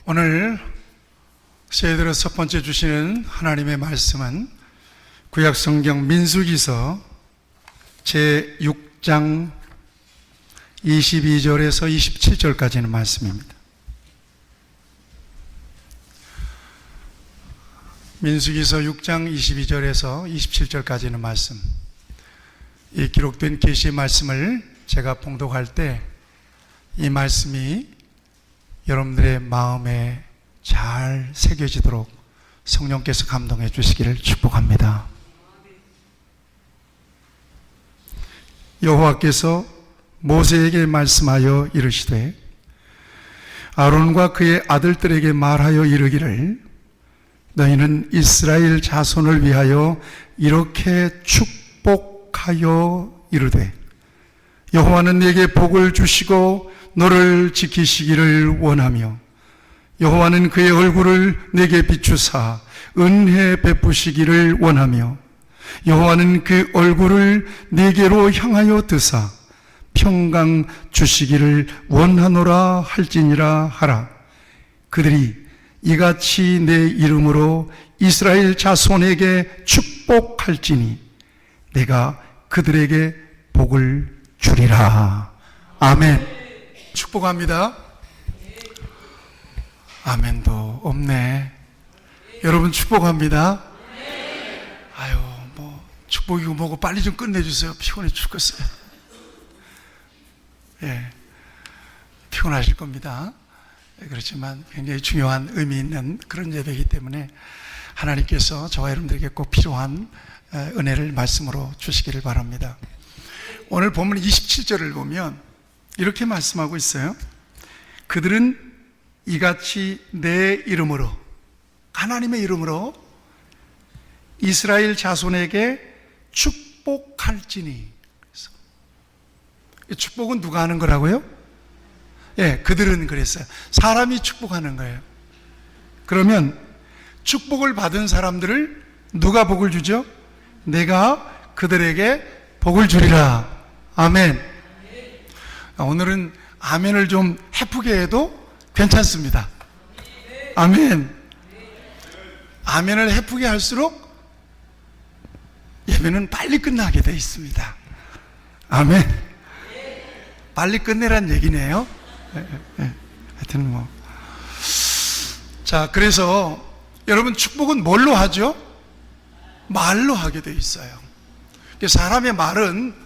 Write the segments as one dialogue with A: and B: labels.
A: 오늘 저희들의 첫 번째 주시는 하나님의 말씀은 구약성경 민수기서 제6장 22절에서 27절까지는 말씀입니다. 민수기서 6장 22절에서 27절까지는 말씀, 이 기록된 계시의 말씀을 제가 봉독할 때 이 말씀이 여러분들의 마음에 잘 새겨지도록 성령께서 감동해 주시기를 축복합니다. 여호와께서 모세에게 말씀하여 이르시되 아론과 그의 아들들에게 말하여 이르기를 너희는 이스라엘 자손을 위하여 이렇게 축복하여 이르되 여호와는 네게 복을 주시고 너를 지키시기를 원하며 여호와는 그의 얼굴을 네게 비추사 은혜 베푸시기를 원하며 여호와는 그 얼굴을 네게로 향하여 드사 평강 주시기를 원하노라 할지니라 하라. 그들이 이같이 내 이름으로 이스라엘 자손에게 축복할지니 내가 그들에게 복을 주리라. 아멘. 축복합니다. 아멘도 없네. 여러분 축복합니다. 아유, 축복이고 뭐고 빨리 좀 끝내주세요. 피곤해 죽겠어요. 예, 피곤하실 겁니다. 그렇지만 굉장히 중요한 의미 있는 그런 예배이기 때문에 하나님께서 저와 여러분들에게 꼭 필요한 은혜를 말씀으로 주시기를 바랍니다. 오늘 본문 27절을 보면 이렇게 말씀하고 있어요. 그들은 이같이 내 이름으로, 하나님의 이름으로 이스라엘 자손에게 축복할지니. 축복은 누가 하는 거라고요? 예, 그들은 그랬어요. 사람이 축복하는 거예요. 그러면 축복을 받은 사람들을 누가 복을 주죠? 내가 그들에게 복을 주리라. 아멘. 오늘은 아멘을 좀 해프게 해도 괜찮습니다. 아멘. 아멘을 해프게 할수록 예배는 빨리 끝나게 되어 있습니다. 아멘. 빨리 끝내란 얘기네요. 하여튼 자, 그래서 여러분 축복은 뭘로 하죠? 말로 하게 되어 있어요. 사람의 말은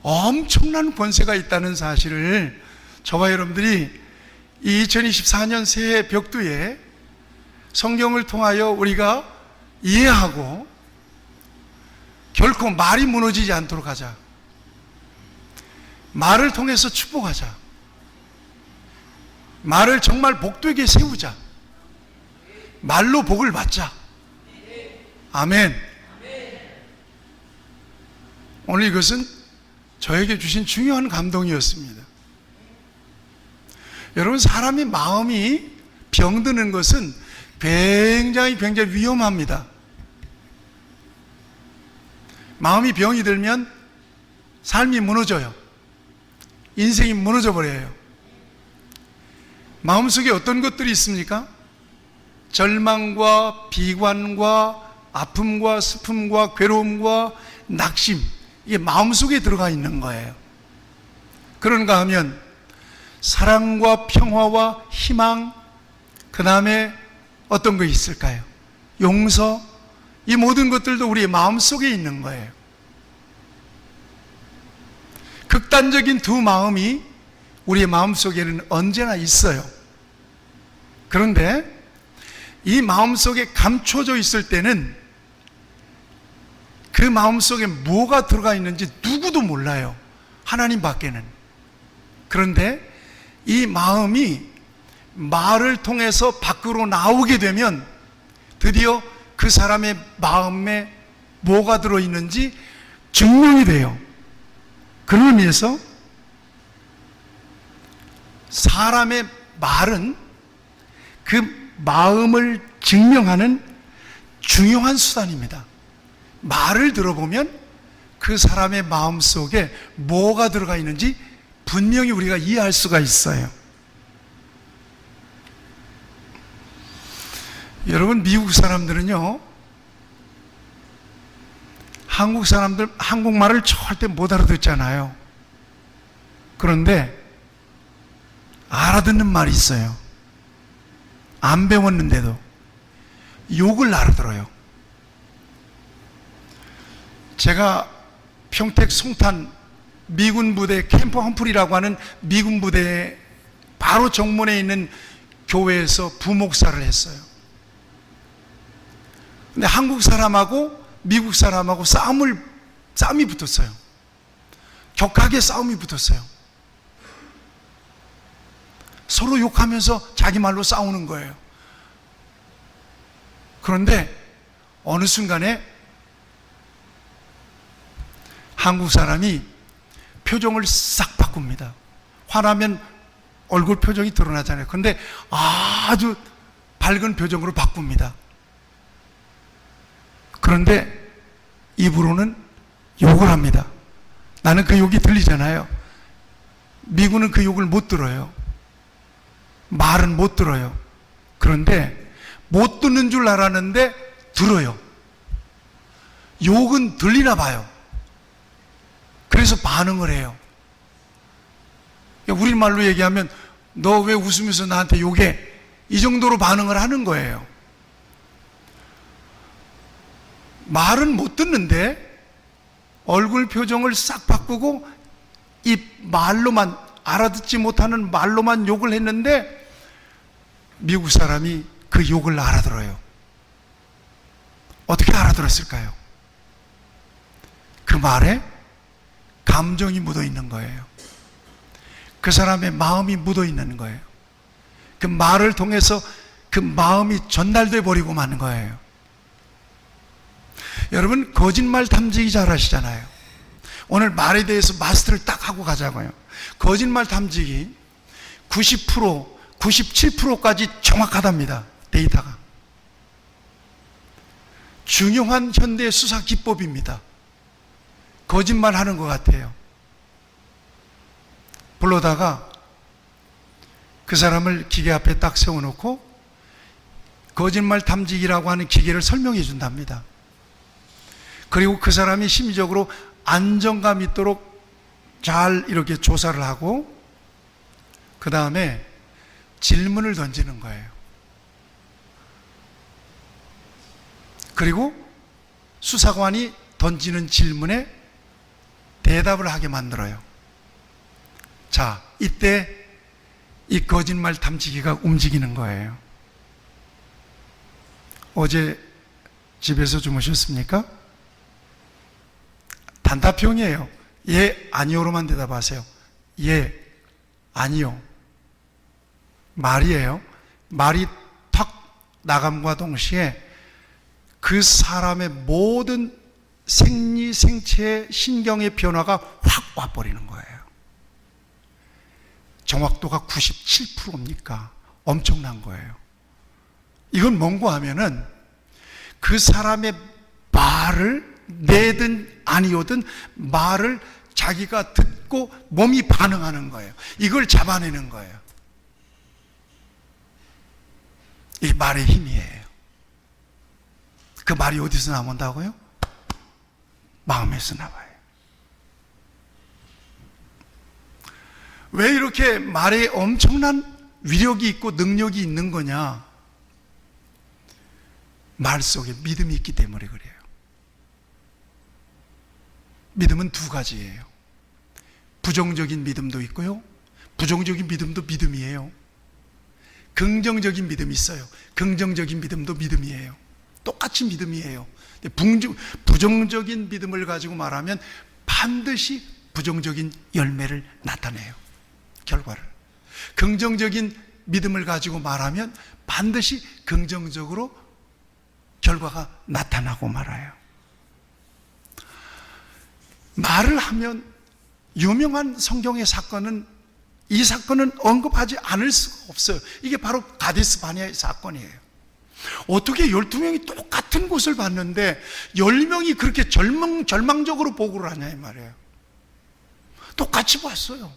A: 엄청난 권세가 있다는 사실을 저와 여러분들이 이 2024년 새해 벽두에 성경을 통하여 우리가 이해하고 결코 말이 무너지지 않도록 하자. 말을 통해서 축복하자. 말을 정말 복되게 세우자. 말로 복을 받자. 아멘. 오늘 이것은 저에게 주신 중요한 감동이었습니다. 여러분, 사람의 마음이 병드는 것은 굉장히 위험합니다. 마음이 병이 들면 삶이 무너져요. 인생이 무너져 버려요. 마음속에 어떤 것들이 있습니까? 절망과 비관과 아픔과 슬픔과 괴로움과 낙심, 이게 마음속에 들어가 있는 거예요. 그런가 하면 사랑과 평화와 희망, 그 다음에 어떤 거 있을까요? 용서, 이 모든 것들도 우리의 마음속에 있는 거예요. 극단적인 두 마음이 우리의 마음속에는 언제나 있어요. 그런데 이 마음속에 감춰져 있을 때는 그 마음속에 뭐가 들어가 있는지 누구도 몰라요. 하나님 밖에는. 그런데 이 마음이 말을 통해서 밖으로 나오게 되면 드디어 그 사람의 마음에 뭐가 들어있는지 증명이 돼요. 그런 의미에서 사람의 말은 그 마음을 증명하는 중요한 수단입니다. 말을 들어보면 그 사람의 마음 속에 뭐가 들어가 있는지 분명히 우리가 이해할 수가 있어요. 여러분, 미국 사람들은요, 한국 사람들 한국말을 절대 못 알아듣잖아요. 그런데 알아듣는 말이 있어요. 안 배웠는데도 욕을 알아들어요. 제가 평택 송탄 미군 부대 캠프 험프리라고 하는 미군 부대 바로 정문에 있는 교회에서 부목사를 했어요. 근데 한국 사람하고 미국 사람하고 싸움이 붙었어요. 격하게 싸움이 붙었어요. 서로 욕하면서 자기 말로 싸우는 거예요. 그런데 어느 순간에 한국 사람이 표정을 싹 바꿉니다. 화나면 얼굴 표정이 드러나잖아요. 그런데 아주 밝은 표정으로 바꿉니다. 그런데 입으로는 욕을 합니다. 나는 그 욕이 들리잖아요. 미군은 그 욕을 못 들어요. 말은 못 들어요. 그런데 못 듣는 줄 알았는데 들어요. 욕은 들리나 봐요. 그래서 반응을 해요. 우리말로 얘기하면 너 왜 웃으면서 나한테 욕해? 이 정도로 반응을 하는 거예요. 말은 못 듣는데 얼굴 표정을 싹 바꾸고 이 말로만, 알아듣지 못하는 말로만 욕을 했는데 미국 사람이 그 욕을 알아들어요. 어떻게 알아들었을까요? 그 말에 감정이 묻어 있는 거예요. 그 사람의 마음이 묻어 있는 거예요. 그 말을 통해서 그 마음이 전달돼 버리고 마는 거예요. 여러분, 거짓말 탐지기 잘 하시잖아요. 오늘 말에 대해서 마스터를 딱 하고 가자고요. 거짓말 탐지기 90%, 97%까지 정확하답니다. 데이터가. 중요한 현대 수사 기법입니다. 거짓말 하는 것 같아요. 불러다가 그 사람을 기계 앞에 딱 세워놓고 거짓말 탐지기라고 하는 기계를 설명해 준답니다. 그리고 그 사람이 심리적으로 안정감 있도록 잘 이렇게 조사를 하고 그 다음에 질문을 던지는 거예요. 그리고 수사관이 던지는 질문에 대답을 하게 만들어요. 자, 이때 이 거짓말 탐지기가 움직이는 거예요. 어제 집에서 주무셨습니까? 단답형이에요. 예, 아니요로만 대답하세요. 예, 아니요. 말이에요. 말이 탁 나감과 동시에 그 사람의 모든 생리, 생체의 신경의 변화가 확 와버리는 거예요. 정확도가 97%입니까? 엄청난 거예요. 이건 뭔고 하면은 그 사람의 말을 네든 아니오든 말을 자기가 듣고 몸이 반응하는 거예요. 이걸 잡아내는 거예요. 이 말의 힘이에요. 그 말이 어디서 나온다고요? 마음에서 나와요. 왜 이렇게 말에 엄청난 위력이 있고 능력이 있는 거냐? 말 속에 믿음이 있기 때문에 그래요. 믿음은 두 가지예요. 부정적인 믿음도 있고요. 부정적인 믿음도 믿음이에요. 긍정적인 믿음이 있어요. 긍정적인 믿음도 믿음이에요. 똑같이 믿음이에요. 부정적인 믿음을 가지고 말하면 반드시 부정적인 열매를 나타내요. 결과를. 긍정적인 믿음을 가지고 말하면 반드시 긍정적으로 결과가 나타나고 말아요. 말을 하면 유명한 성경의 사건은 이 사건은 언급하지 않을 수가 없어요. 이게 바로 가데스 바네아의 사건이에요. 어떻게 12명이 똑같은 곳을 봤는데 10명이 그렇게 절망적으로 보고를 하냐 이 말이에요. 똑같이 봤어요.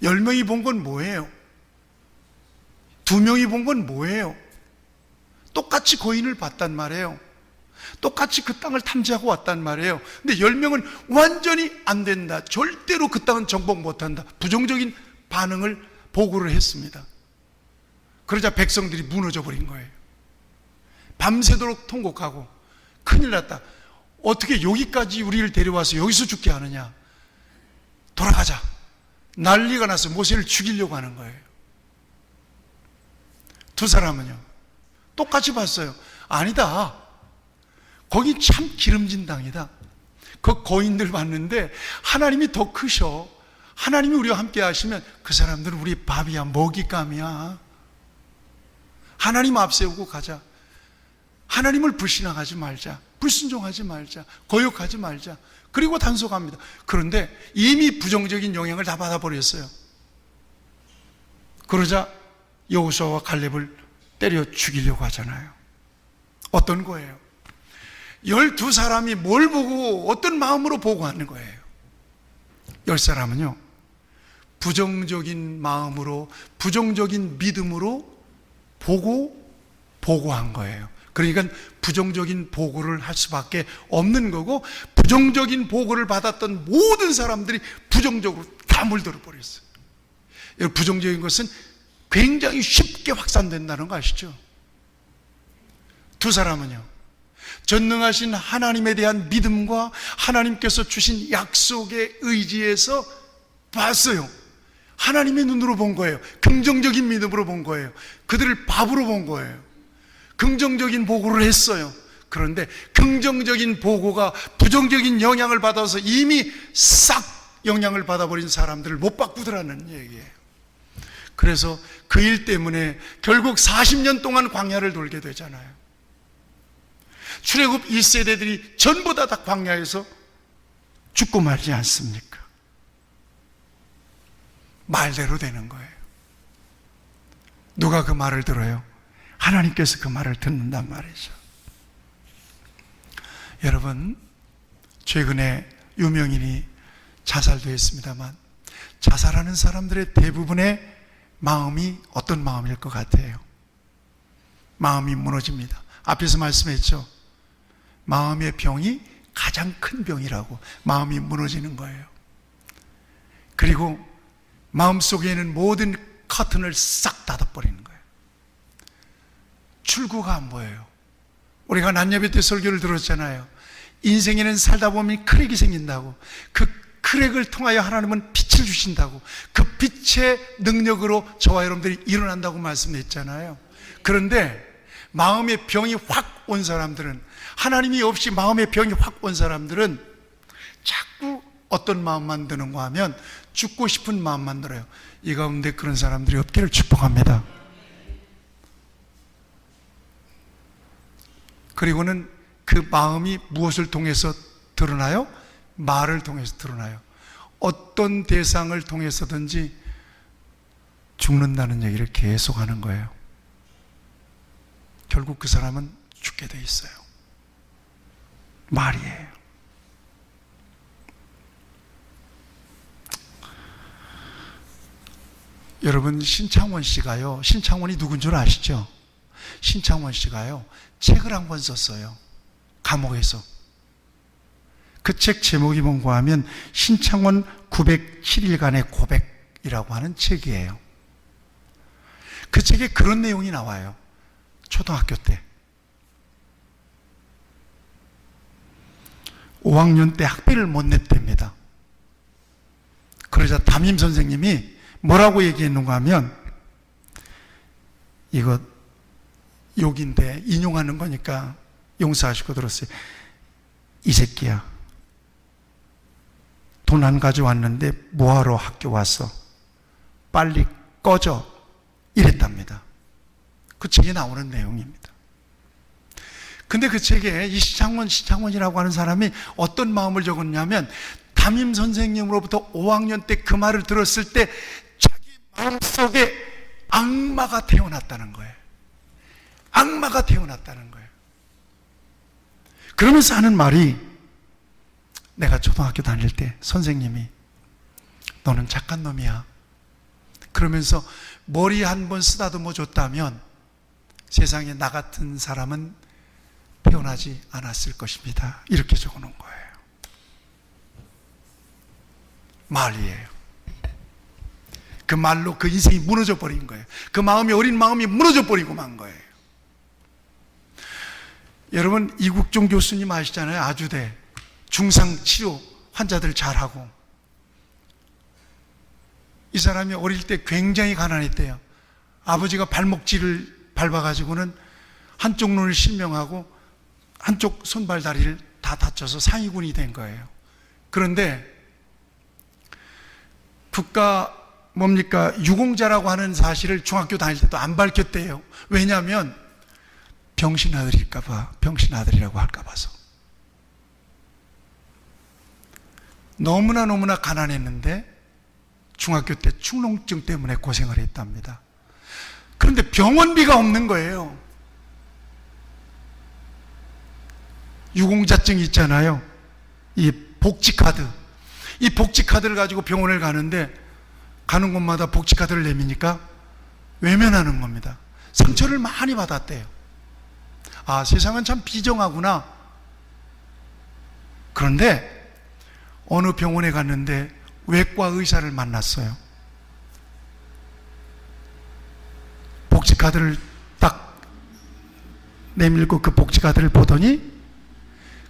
A: 10명이 본 건 뭐예요? 2명이 본 건 뭐예요? 똑같이 거인을 봤단 말이에요. 똑같이 그 땅을 탐지하고 왔단 말이에요. 근데 10명은 완전히 안 된다, 절대로 그 땅은 정복 못한다, 부정적인 반응을 보고를 했습니다. 그러자 백성들이 무너져 버린 거예요. 밤새도록 통곡하고 큰일 났다, 어떻게 여기까지 우리를 데려와서 여기서 죽게 하느냐, 돌아가자. 난리가 나서 모세를 죽이려고 하는 거예요. 두 사람은요 똑같이 봤어요. 아니다, 거기 참 기름진 땅이다. 그 거인들 봤는데 하나님이 더 크셔. 하나님이 우리와 함께 하시면 그 사람들은 우리 밥이야, 먹잇감이야. 하나님 앞세우고 가자. 하나님을 불신앙하지 말자, 불순종하지 말자, 거역하지 말자. 그리고 단속합니다. 그런데 이미 부정적인 영향을 다 받아버렸어요. 그러자 여호수아와 갈렙을 때려 죽이려고 하잖아요. 어떤 거예요? 12사람이 뭘 보고 어떤 마음으로 보고 하는 거예요? 10사람은요 부정적인 마음으로, 부정적인 믿음으로 보고한 거예요. 그러니까 부정적인 보고를 할 수밖에 없는 거고, 부정적인 보고를 받았던 모든 사람들이 부정적으로 다 물들어 버렸어요. 부정적인 것은 굉장히 쉽게 확산된다는 거 아시죠? 두 사람은요 전능하신 하나님에 대한 믿음과 하나님께서 주신 약속에 의지해서 봤어요. 하나님의 눈으로 본 거예요. 긍정적인 믿음으로 본 거예요. 그들을 밥으로 본 거예요. 긍정적인 보고를 했어요. 그런데 긍정적인 보고가 부정적인 영향을 받아서 이미 싹 영향을 받아버린 사람들을 못 바꾸더라는 얘기예요. 그래서 그 일 때문에 결국 40년 동안 광야를 돌게 되잖아요. 출애굽 1세대들이 전부 다 광야에서 죽고 말지 않습니까? 말대로 되는 거예요. 누가 그 말을 들어요? 하나님께서 그 말을 듣는단 말이죠. 여러분, 최근에 유명인이 자살도 했습니다만, 자살하는 사람들의 대부분의 마음이 어떤 마음일 것 같아요? 마음이 무너집니다. 앞에서 말씀했죠. 마음의 병이 가장 큰 병이라고. 마음이 무너지는 거예요. 그리고 마음속에는 모든 커튼을 싹 닫아버리는 거예요. 출구가 안 보여요. 우리가 난예배 때 설교를 들었잖아요. 인생에는 살다 보면 크랙이 생긴다고. 그 크랙을 통하여 하나님은 빛을 주신다고. 그 빛의 능력으로 저와 여러분들이 일어난다고 말씀했잖아요. 그런데 마음의 병이 확 온 사람들은, 하나님이 없이 마음의 병이 확 온 사람들은 자꾸 어떤 마음만 드는가 하면 죽고 싶은 마음만 들어요. 이 가운데 그런 사람들이 없기를 축복합니다. 그리고는 그 마음이 무엇을 통해서 드러나요? 말을 통해서 드러나요. 어떤 대상을 통해서든지 죽는다는 얘기를 계속하는 거예요. 결국 그 사람은 죽게 돼 있어요. 말이에요. 여러분, 신창원 씨가요, 신창원이 누군 줄 아시죠? 신창원 씨가요 책을 한 권 썼어요. 감옥에서. 그 책 제목이 뭔가 하면 신창원 907일간의 고백이라고 하는 책이에요. 그 책에 그런 내용이 나와요. 초등학교 때 5학년 때 학비를 못 냈답니다. 그러자 담임 선생님이 뭐라고 얘기했는가 하면, 이거 욕인데 인용하는 거니까 용서하시고 들었어요. 이 새끼야, 돈 안 가져왔는데 뭐하러 학교 왔어? 빨리 꺼져. 이랬답니다. 그 책에 나오는 내용입니다. 근데 그 책에 이 신창원이라고 하는 사람이 어떤 마음을 적었냐면, 담임 선생님으로부터 5학년 때 그 말을 들었을 때 자기 마음속에 악마가 태어났다는 거예요. 악마가 태어났다는 거예요. 그러면서 하는 말이, 내가 초등학교 다닐 때 선생님이 너는 착한 놈이야, 그러면서 머리 한 번 쓰다듬어 줬다면 세상에 나 같은 사람은 태어나지 않았을 것입니다. 이렇게 적어 놓은 거예요. 말이에요. 그 말로 그 인생이 무너져 버린 거예요. 그 마음이, 어린 마음이 무너져 버리고 만 거예요. 여러분, 이국종 교수님 아시잖아요. 아주대 중상치료 환자들 잘하고. 이 사람이 어릴 때 굉장히 가난했대요. 아버지가 발목질을 밟아가지고는 한쪽 눈을 실명하고 한쪽 손발 다리를 다 다쳐서 상위군이 된 거예요. 그런데 국가 유공자라고 하는 사실을 중학교 다닐 때도 안 밝혔대요. 왜냐하면 병신 아들일까봐, 병신 아들이라고 할까봐서. 너무나 가난했는데 중학교 때 축농증 때문에 고생을 했답니다. 그런데 병원비가 없는 거예요. 유공자증 있잖아요. 이 복지카드. 이 복지카드를 가지고 병원을 가는데 가는 곳마다 복지카드를 내미니까 외면하는 겁니다. 상처를 많이 받았대요. 아, 세상은 참 비정하구나. 그런데 어느 병원에 갔는데 외과 의사를 만났어요. 복지카드를 딱 내밀고 그 복지카드를 보더니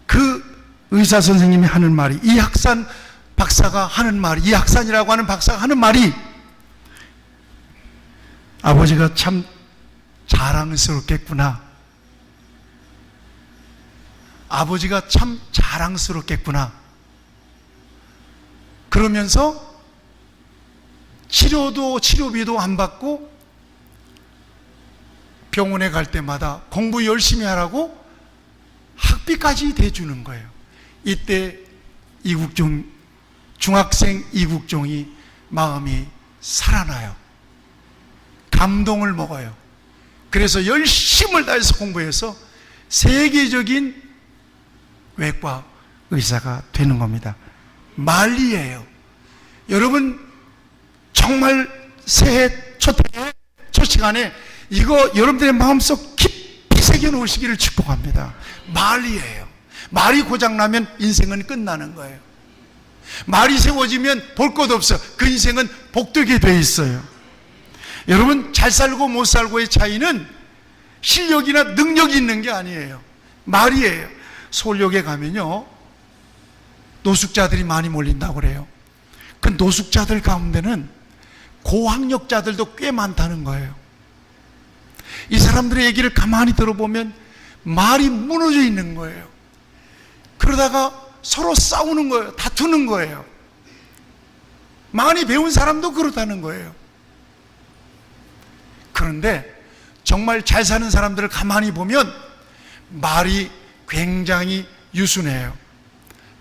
A: 그 의사 선생님이 하는 말이, 이학산 박사가 하는 말이, 이학산이라고 하는 박사가 하는 말이, 아버지가 참 자랑스럽겠구나. 아버지가 참 자랑스럽겠구나. 그러면서 치료비도 안 받고 병원에 갈 때마다 공부 열심히 하라고 학비까지 대주는 거예요. 이때 중학생 이국종이 마음이 살아나요. 감동을 먹어요. 그래서 열심을 다해서 공부해서 세계적인 외과 의사가 되는 겁니다. 말이에요. 여러분, 정말 새해 첫 시간에 이거 여러분들의 마음속 깊이 새겨놓으시기를 축복합니다. 말이에요. 말이 고장나면 인생은 끝나는 거예요. 말이 세워지면 볼 것 없어. 그 인생은 복되게 돼 있어요. 여러분, 잘 살고 못 살고의 차이는 실력이나 능력이 있는 게 아니에요. 말이에요. 서울역에 가면요, 노숙자들이 많이 몰린다고 그래요. 그 노숙자들 가운데는 고학력자들도 꽤 많다는 거예요. 이 사람들의 얘기를 가만히 들어보면 말이 무너져 있는 거예요. 그러다가 서로 싸우는 거예요. 다투는 거예요. 많이 배운 사람도 그렇다는 거예요. 그런데 정말 잘 사는 사람들을 가만히 보면 말이 굉장히 유순해요.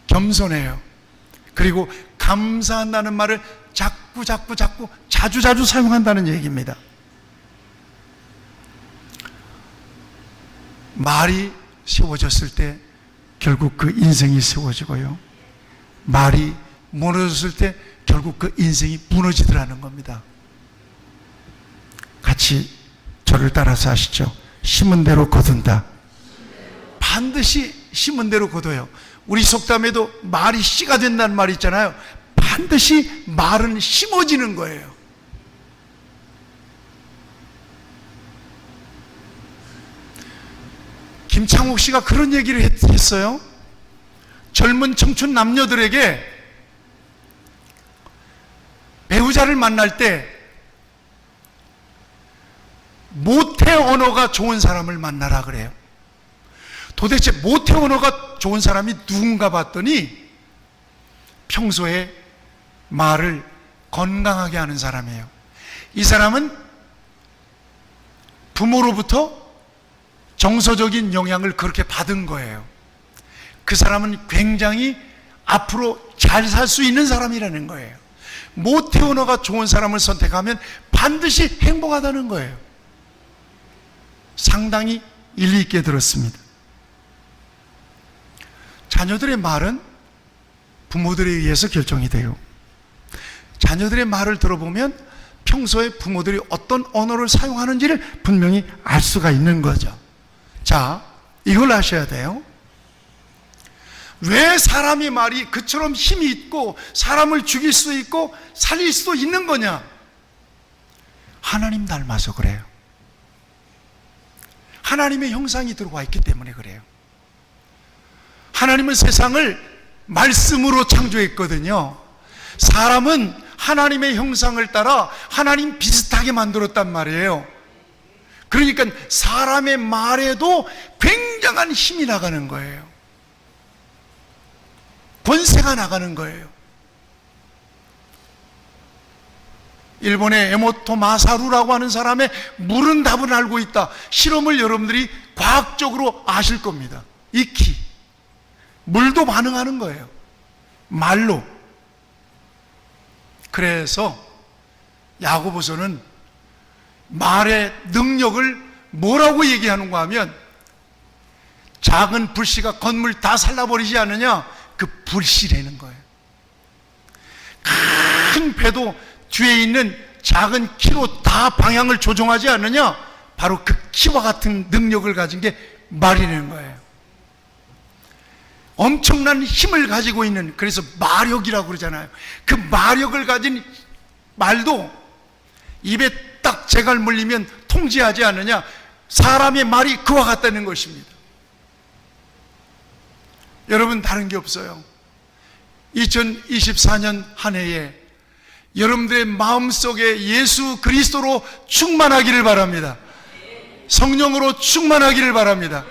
A: 겸손해요. 그리고 감사한다는 말을 자꾸 자주 사용한다는 얘기입니다. 말이 세워졌을 때 결국 그 인생이 세워지고요, 말이 무너졌을 때 결국 그 인생이 무너지더라는 겁니다. 같이 저를 따라서 하시죠. 심은 대로 거둔다. 반드시 심은 대로 거둬요. 우리 속담에도 말이 씨가 된다는 말이 있잖아요. 반드시 말은 심어지는 거예요. 김창옥 씨가 그런 얘기를 했어요. 젊은 청춘 남녀들에게 배우자를 만날 때 모태 언어가 좋은 사람을 만나라 그래요. 도대체 모태 언어가 좋은 사람이 누군가 봤더니 평소에 말을 건강하게 하는 사람이에요. 이 사람은 부모로부터 정서적인 영향을 그렇게 받은 거예요. 그 사람은 굉장히 앞으로 잘 살 수 있는 사람이라는 거예요. 모태 언어가 좋은 사람을 선택하면 반드시 행복하다는 거예요. 상당히 일리 있게 들었습니다. 자녀들의 말은 부모들에 의해서 결정이 돼요. 자녀들의 말을 들어보면 평소에 부모들이 어떤 언어를 사용하는지를 분명히 알 수가 있는 거죠. 자, 이걸 아셔야 돼요. 왜 사람의 말이 그처럼 힘이 있고 사람을 죽일 수 있고 살릴 수도 있는 거냐? 하나님 닮아서 그래요. 하나님의 형상이 들어와 있기 때문에 그래요. 하나님은 세상을 말씀으로 창조했거든요. 사람은 하나님의 형상을 따라 하나님 비슷하게 만들었단 말이에요. 그러니까 사람의 말에도 굉장한 힘이 나가는 거예요. 권세가 나가는 거예요. 일본의 에모토 마사루라고 하는 사람의 물은 답을 알고 있다. 실험을 여러분들이 과학적으로 아실 겁니다. 익히. 물도 반응하는 거예요. 말로. 그래서 야고보서는 말의 능력을 뭐라고 얘기하는가 하면 작은 불씨가 건물 다 살라버리지 않느냐? 그 불씨라는 거예요. 큰 배도 뒤에 있는 작은 키로 다 방향을 조종하지 않느냐? 바로 그 키와 같은 능력을 가진 게 말이라는 거예요. 엄청난 힘을 가지고 있는, 그래서 마력이라고 그러잖아요. 그 마력을 가진 말도 입에 딱 재갈 물리면 통제하지 않느냐? 사람의 말이 그와 같다는 것입니다. 여러분, 다른 게 없어요. 2024년 한 해에 여러분들의 마음속에 예수 그리스도로 충만하기를 바랍니다. 성령으로 충만하기를 바랍니다.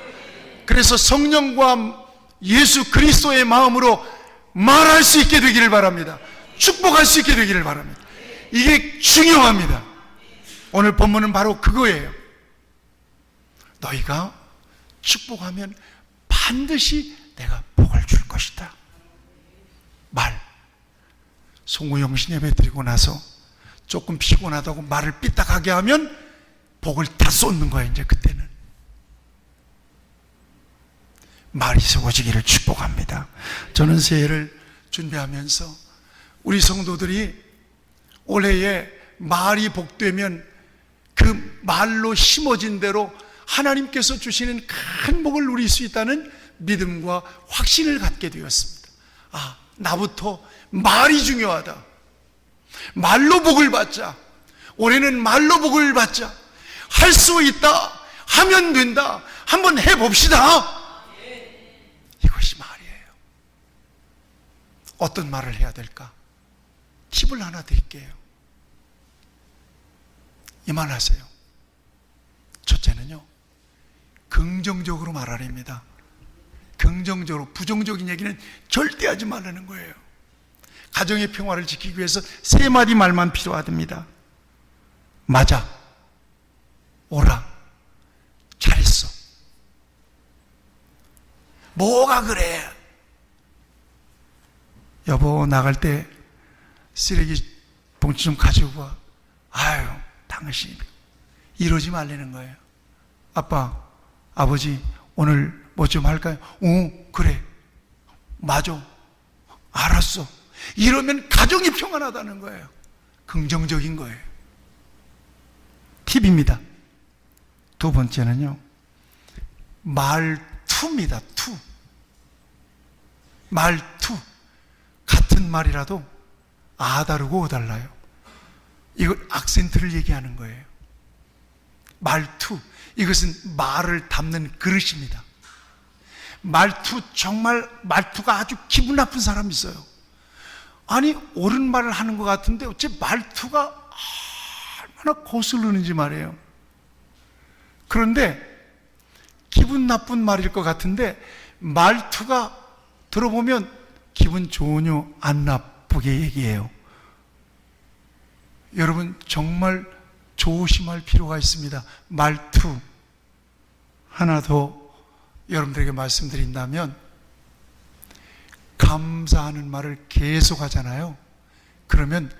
A: 그래서 성령과 예수 그리스도의 마음으로 말할 수 있게 되기를 바랍니다. 축복할 수 있게 되기를 바랍니다. 이게 중요합니다. 오늘 본문은 바로 그거예요. 너희가 축복하면 반드시 내가 복을 줄 것이다. 말. 송구영신 예배 드리고 나서 조금 피곤하다고 말을 삐딱하게 하면 복을 다 쏟는 거예요. 이제 그때는 말이 세워지기를 축복합니다. 저는 새해를 준비하면서 우리 성도들이 올해에 말이 복되면 그 말로 심어진 대로 하나님께서 주시는 큰 복을 누릴 수 있다는 믿음과 확신을 갖게 되었습니다. 아, 나부터 말이 중요하다. 말로 복을 받자. 올해는 말로 복을 받자. 할 수 있다. 하면 된다. 한번 해봅시다. 이것이 말이에요. 어떤 말을 해야 될까? 팁을 하나 드릴게요. 이만하세요. 첫째는요, 긍정적으로 말하랍니다. 긍정적으로, 부정적인 얘기는 절대 하지 말라는 거예요. 가정의 평화를 지키기 위해서 3마디 말만 필요하답니다. 맞아, 오라, 잘했어. 뭐가 그래? 여보, 나갈 때 쓰레기 봉지 좀 가지고 와. 아유, 당신 이러지 말라는 거예요. 아빠, 아버지, 오늘 뭐 좀 할까요? 그래, 맞아, 알았어. 이러면 가정이 평안하다는 거예요. 긍정적인 거예요. 팁입니다. 두 번째는요, 말투입니다. 투. 말투. 같은 말이라도 다르고 달라요. 이걸 악센트를 얘기하는 거예요. 말투. 이것은 말을 담는 그릇입니다. 말투, 정말 말투가 아주 기분 나쁜 사람이 있어요. 아니, 옳은 말을 하는 것 같은데 어째 말투가 얼마나 거슬리는지 말이에요. 그런데 기분 나쁜 말일 것 같은데 말투가 들어보면 기분 전혀 안 나쁘게 얘기해요. 여러분, 정말 조심할 필요가 있습니다. 말투. 하나 더 여러분들에게 말씀드린다면, 감사하는 말을 계속 하잖아요. 그러면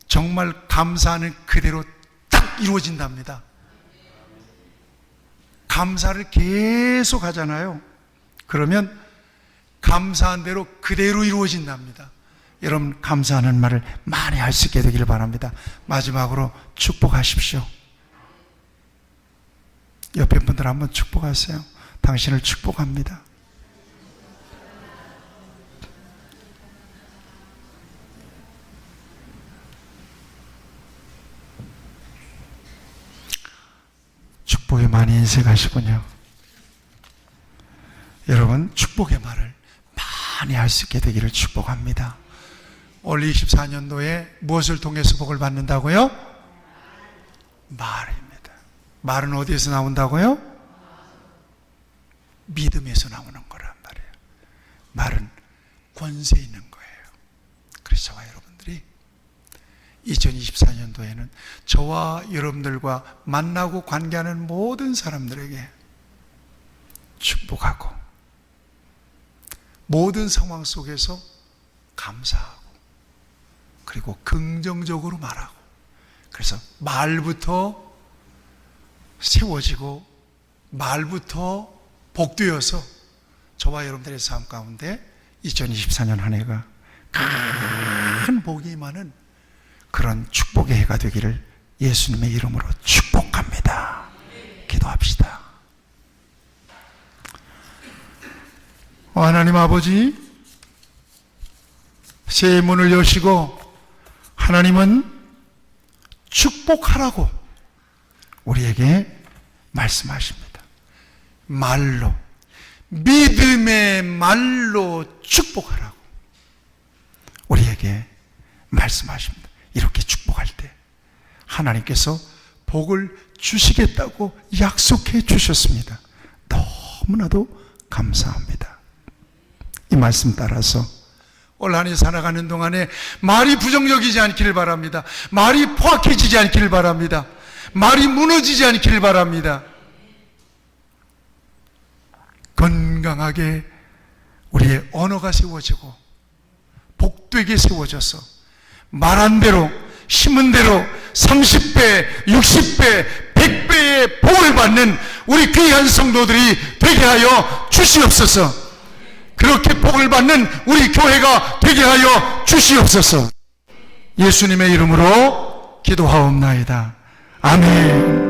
A: 정말 감사하는 그대로 딱 이루어진답니다. 감사를 계속 하잖아요. 그러면 감사한 대로 그대로 이루어진답니다. 여러분 감사하는 말을 많이 할 수 있게 되기를 바랍니다. 마지막으로 축복하십시오. 옆에 분들 한번 축복하세요. 당신을 축복합니다. 축복에 많이 인색하시군요. 여러분 축복의 말을 많이 할 수 있게 되기를 축복합니다. 올 24년도에 무엇을 통해서 복을 받는다고요? 말입니다. 말은 어디에서 나온다고요? 믿음에서 나오는 거란 말이에요. 말은 권세 있는 거예요. 그래서 저와 여러분들이 2024년도에는 저와 여러분들과 만나고 관계하는 모든 사람들에게 축복하고 모든 상황 속에서 감사하고 그리고 긍정적으로 말하고 그래서 말부터 세워지고 말부터 복되어서 저와 여러분들의 삶 가운데 2024년 한 해가 큰 복이 많은 그런 축복의 해가 되기를 예수님의 이름으로 축복합니다. 기도합시다. 하나님 아버지, 새해 문을 여시고 하나님은 축복하라고 우리에게 말씀하십니다. 말로, 믿음의 말로 축복하라고 우리에게 말씀하십니다. 이렇게 축복할 때 하나님께서 복을 주시겠다고 약속해 주셨습니다. 너무나도 감사합니다. 이 말씀 따라서 올 한 해 살아가는 동안에 말이 부정적이지 않기를 바랍니다. 말이 포악해지지 않기를 바랍니다. 말이 무너지지 않기를 바랍니다. 건강하게 우리의 언어가 세워지고 복되게 세워져서 말한 대로 심은 대로 30배, 60배, 100배의 복을 받는 우리 귀한 성도들이 되게 하여 주시옵소서. 그렇게 복을 받는 우리 교회가 되게 하여 주시옵소서. 예수님의 이름으로 기도하옵나이다. 아멘.